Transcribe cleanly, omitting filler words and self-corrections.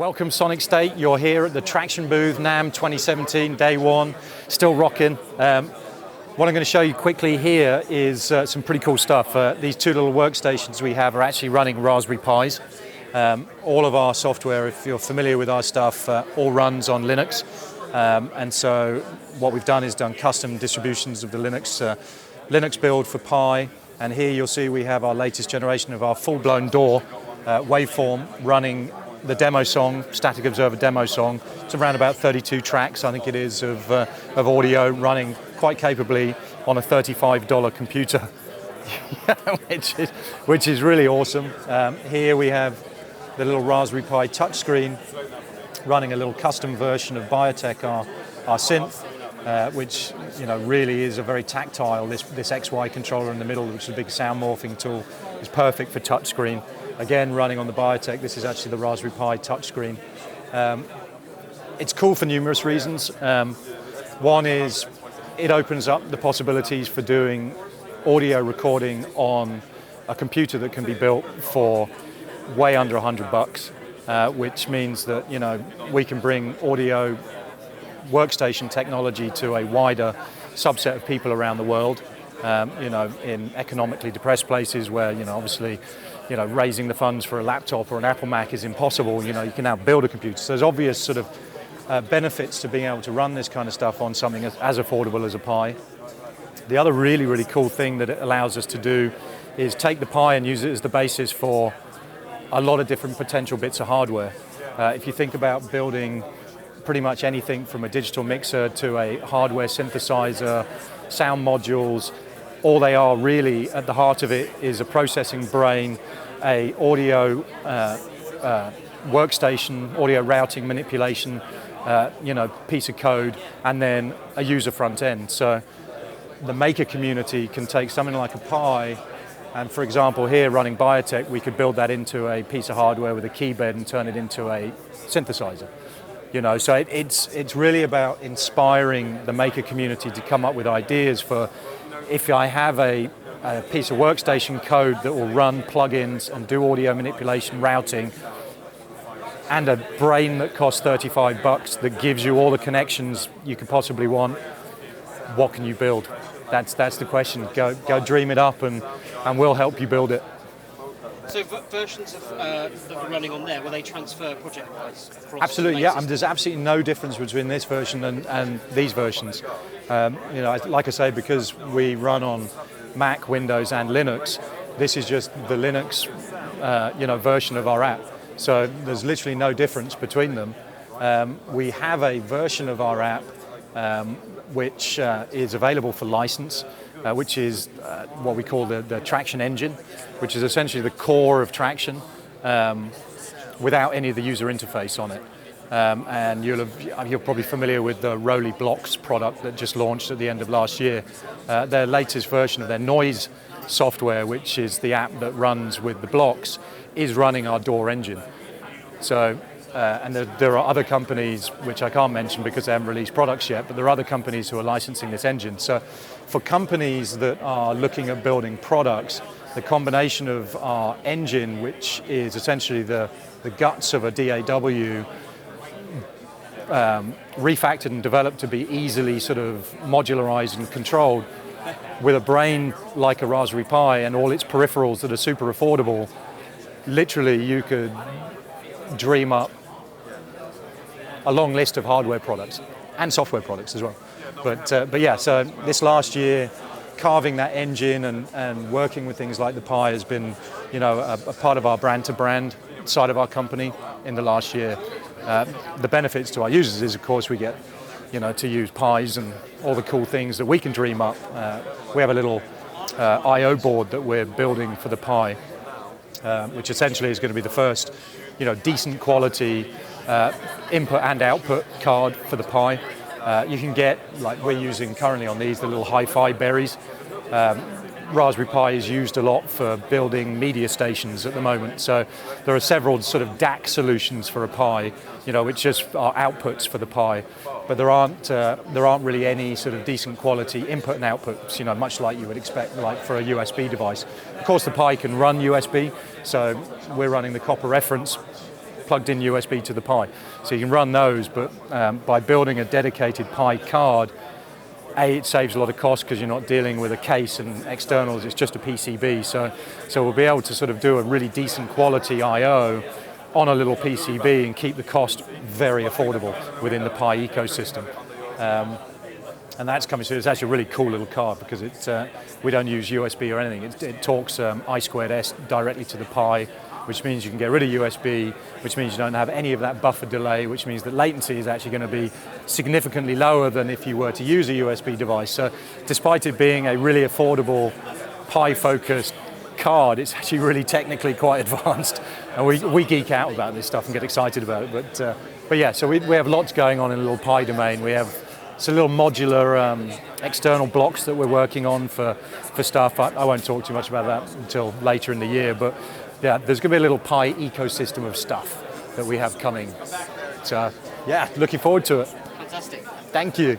Welcome Sonicstate, you're here at the Tracktion booth, NAMM 2017, day one, still rocking. What I'm going to show you quickly here is some pretty cool stuff. These two little workstations we have are actually running Raspberry Pis. All of our software, if you're familiar with our stuff, all runs on Linux. And so what we've done is done custom distributions of the Linux build for Pi. And here you'll see we have our latest generation of our full-blown DAW waveform running the demo song, Static Observer demo song. It's around about 32 tracks, I think it is, of audio running quite capably on a $35 computer, which is really awesome. Here we have the little Raspberry Pi touchscreen running a little custom version of Biotech, our synth, which really is a very tactile. This XY controller in the middle, which is a big sound morphing tool, is perfect for touchscreen. Again, running on the Biotech. This is actually the Raspberry Pi touchscreen. It's cool for numerous reasons. One is it opens up the possibilities for doing audio recording on a computer that can be built for way under $100, which means that we can bring audio workstation technology to a wider subset of people around the world. In economically depressed places where obviously raising the funds for a laptop or an Apple Mac is impossible. You can now build a computer. So there's obvious sort of benefits to being able to run this kind of stuff on something as affordable as a Pi. The other really, really cool thing that it allows us to do is take the Pi and use it as the basis for a lot of different potential bits of hardware. If you think about building pretty much anything from a digital mixer to a hardware synthesizer, sound modules, all they are really at the heart of it is a processing brain, a audio workstation, audio routing manipulation, piece of code, and then a user front end. So the maker community can take something like a Pi, and for example here running Biotech, we could build that into a piece of hardware with a key bed and turn it into a synthesizer. So it's really about inspiring the maker community to come up with ideas for, if I have a piece of workstation code that will run plugins and do audio manipulation, routing, and a brain that costs $35 that gives you all the connections you could possibly want, what can you build? That's the question. Go dream it up and we'll help you build it. So versions that are running on there, will they transfer project-wise? Absolutely, yeah. There's absolutely no difference between this version and these versions. Like I say, because we run on Mac, Windows, and Linux, this is just the Linux, version of our app. So there's literally no difference between them. We have a version of our app which is available for license, which is what we call the Tracktion engine, which is essentially the core of Tracktion without any of the user interface on it. And you're probably familiar with the Roly Blocks product that just launched at the end of last year. Their latest version of their noise software, which is the app that runs with the blocks, is running our DAW engine. So, and there are other companies, which I can't mention because they haven't released products yet, but there are other companies who are licensing this engine. So for companies that are looking at building products, the combination of our engine, which is essentially the guts of a DAW, refactored and developed to be easily sort of modularized and controlled, with a brain like a Raspberry Pi and all its peripherals that are super affordable, literally you could dream up a long list of hardware products and software products as well. But yeah, so this last year, carving that engine and working with things like the Pi has been, a part of our brand-to-brand side of our company in the last year. The benefits to our users is, of course, we get, to use Pis and all the cool things that we can dream up. We have a little I/O board that we're building for the Pi, which essentially is going to be the first, decent quality input and output card for the Pi. You can get, like we're using currently on these, the little hi-fi berries. Raspberry Pi is used a lot for building media stations at the moment. So there are several sort of DAC solutions for a Pi, which just are outputs for the Pi. But there aren't really any sort of decent quality input and outputs, much like you would expect, like for a USB device. Of course, the Pi can run USB, so we're running the copper reference plugged in USB to the Pi. So you can run those, but by building a dedicated Pi card, it saves a lot of cost because you're not dealing with a case and externals, it's just a PCB. So we'll be able to sort of do a really decent quality I/O on a little PCB and keep the cost very affordable within the Pi ecosystem. And that's coming soon. It's actually a really cool little card because we don't use USB or anything. It talks I2S directly to the Pi, which means you can get rid of USB, which means you don't have any of that buffer delay, which means that latency is actually going to be significantly lower than if you were to use a USB device. So despite it being a really affordable Pi-focused card, it's actually really technically quite advanced. And we geek out about this stuff and get excited about it. But yeah, so we have lots going on in the little Pi domain. We have some little modular external blocks that we're working on for stuff. I won't talk too much about that until later in the year, but yeah, there's going to be a little Pi ecosystem of stuff that we have coming. So yeah, looking forward to it. Fantastic. Thank you.